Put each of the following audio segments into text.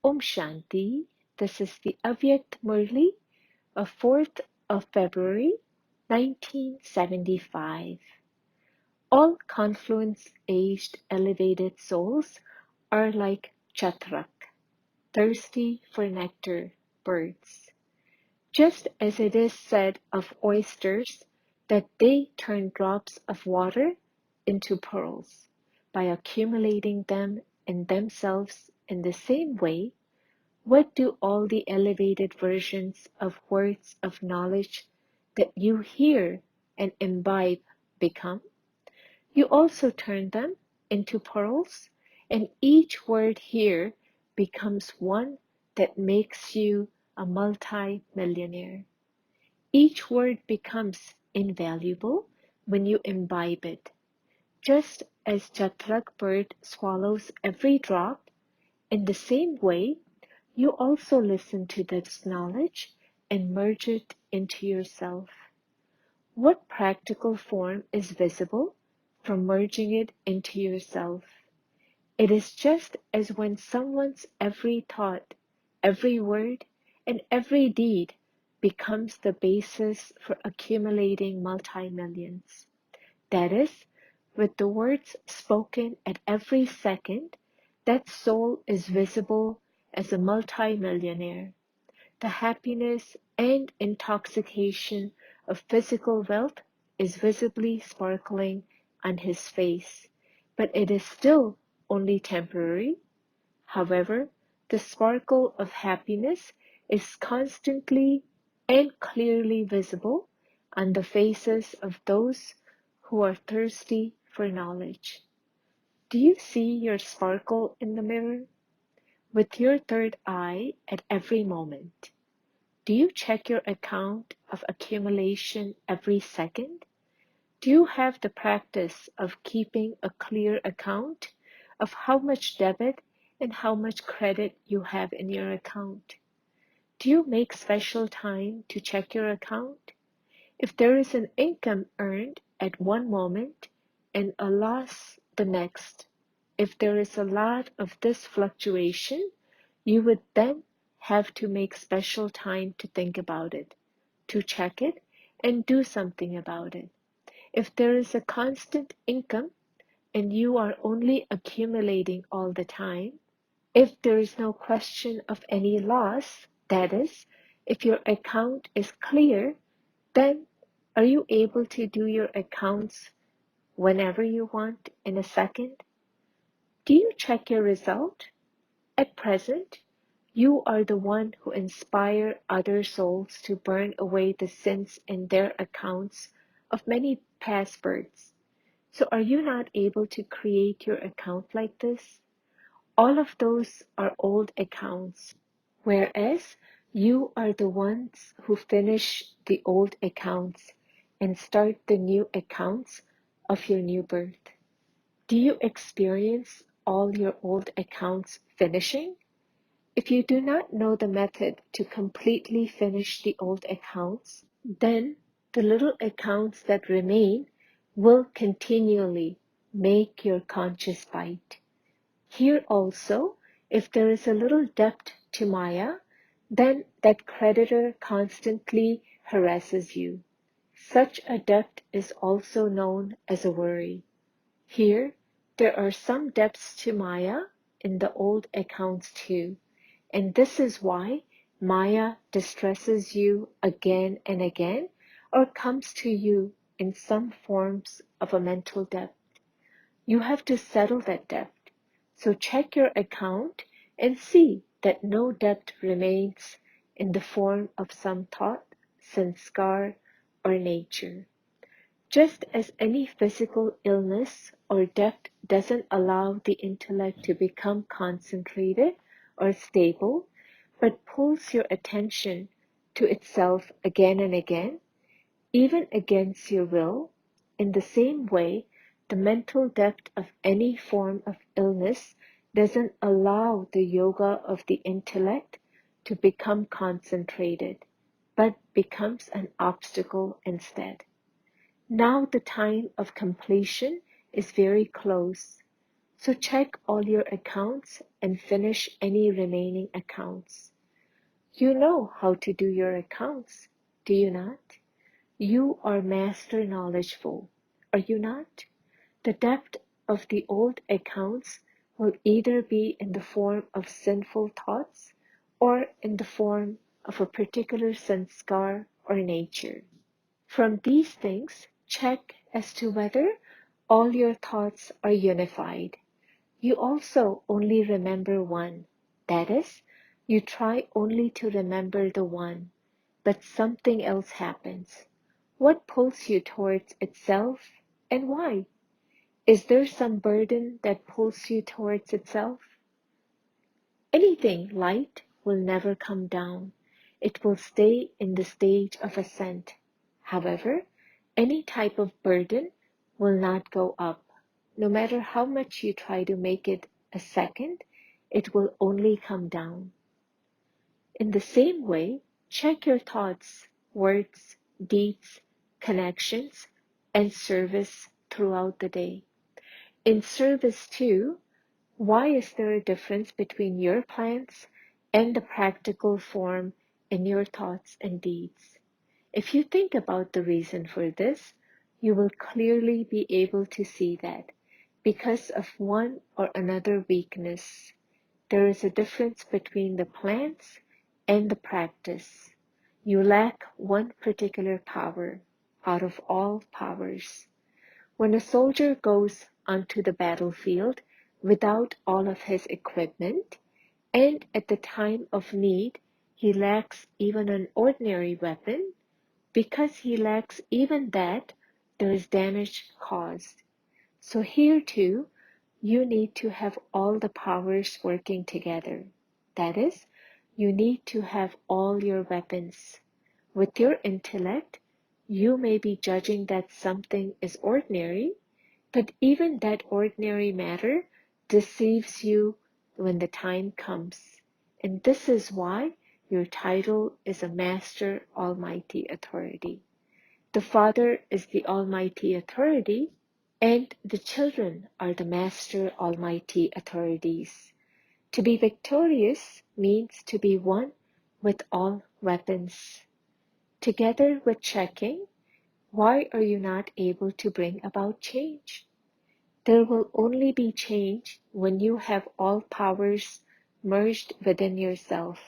Om Shanti. This is the Avyakt Murli of 4th of February, 1975. All confluence-aged elevated souls are like chatrak, thirsty for nectar, birds. Just as it is said of oysters that they turn drops of water into pearls by accumulating them in themselves in the same way, what do all the elevated versions of words of knowledge that you hear and imbibe become? You also turn them into pearls, and each word here becomes one that makes you a multi-millionaire. Each word becomes invaluable when you imbibe it. Just as chatrak bird swallows every drop, in the same way, you also listen to this knowledge and merge it into yourself. What practical form is visible from merging it into yourself? It is just as when someone's every thought, every word, and every deed becomes the basis for accumulating multi-millions. That is, with the words spoken at every second, that soul is visible as a multi-millionaire. The happiness and intoxication of physical wealth is visibly sparkling on his face, but it is still only temporary. However, the sparkle of happiness is constantly and clearly visible on the faces of those who are thirsty for knowledge. Do you see your sparkle in the mirror? With your third eye at every moment, do you check your account of accumulation every second? Do you have the practice of keeping a clear account of how much debit and how much credit you have in your account? Do you make special time to check your account? If there is an income earned at one moment and a loss the next, if there is a lot of this fluctuation, you would then have to make special time to think about it, to check it, and do something about it. If there is a constant income and you are only accumulating all the time, if there is no question of any loss, that is, if your account is clear, then are you able to do your accounts whenever you want in a second? Do you check your result? At present, you are the one who inspire other souls to burn away the sins in their accounts of many past births. So are you not able to create your account like this? All of those are old accounts, whereas you are the ones who finish the old accounts and start the new accounts of your new birth. Do you experience all your old accounts finishing? If you do not know the method to completely finish the old accounts, then the little accounts that remain will continually make your conscious bite. Here also, if there is a little debt to Maya, then that creditor constantly harasses you. Such a debt is also known as a worry. Here, there are some debts to Maya in the old accounts too, and this is why Maya distresses you again and again or comes to you in some forms of a mental debt. You have to settle that debt. So check your account and see that no debt remains in the form of some thought, sanskar, or nature. Just as any physical illness or debt doesn't allow the intellect to become concentrated or stable, but pulls your attention to itself again and again, even against your will, in the same way, the mental depth of any form of illness doesn't allow the yoga of the intellect to become concentrated, but becomes an obstacle instead. Now the time of completion is very close, So check all your accounts and finish any remaining accounts. You know how to do your accounts, do you not? You are master knowledgeful, are you not? The depth of the old accounts will either be in the form of sinful thoughts or in the form of a particular sanskar or nature. From these things, check as to whether all your thoughts are unified. You also only remember one. That is, you try only to remember the one, but something else happens. What pulls you towards itself and why? Is there some burden that pulls you towards itself? Anything light will never come down. It will stay in the stage of ascent. However, any type of burden will not go up. No matter how much you try to make it a second, it will only come down. In the same way, check your thoughts, words, deeds, connections, and service throughout the day. In service too, why is there a difference between your plans and the practical form in your thoughts and deeds? If you think about the reason for this, you will clearly be able to see that because of one or another weakness, there is a difference between the plans and the practice. You lack one particular power out of all powers. When a soldier goes onto the battlefield without all of his equipment, and at the time of need he lacks even an ordinary weapon, because he lacks even that, there is damage caused. So here too, you need to have all the powers working together. That is, you need to have all your weapons. With your intellect, you may be judging that something is ordinary, but even that ordinary matter deceives you when the time comes. And this is why your title is a Master Almighty Authority. The Father is the Almighty Authority, and the children are the Master Almighty Authorities. To be victorious means to be one with all weapons. Together with checking, why are you not able to bring about change? There will only be change when you have all powers merged within yourself.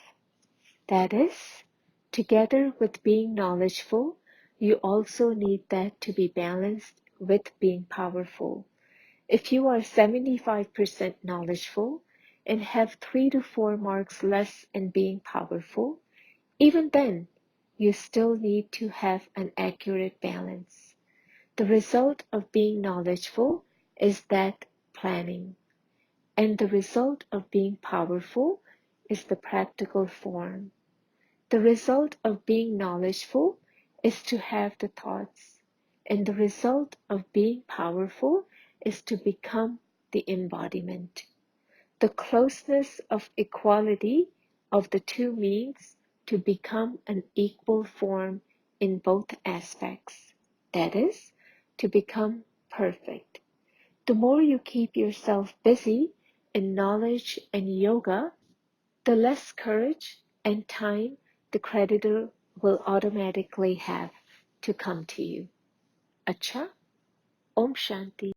That is, together with being knowledgeful, you also need that to be balanced with being powerful. If you are 75% knowledgeful and have 3 to 4 marks less in being powerful, even then, you still need to have an accurate balance. The result of being knowledgeful is that planning, and the result of being powerful is the practical form. The result of being knowledgeful is to have the thoughts, and the result of being powerful is to become the embodiment. The closeness of equality of the two means to become an equal form in both aspects. That is, to become perfect. The more you keep yourself busy in knowledge and yoga, the less courage and time the creditor will automatically have to come to you. Acha, Om Shanti.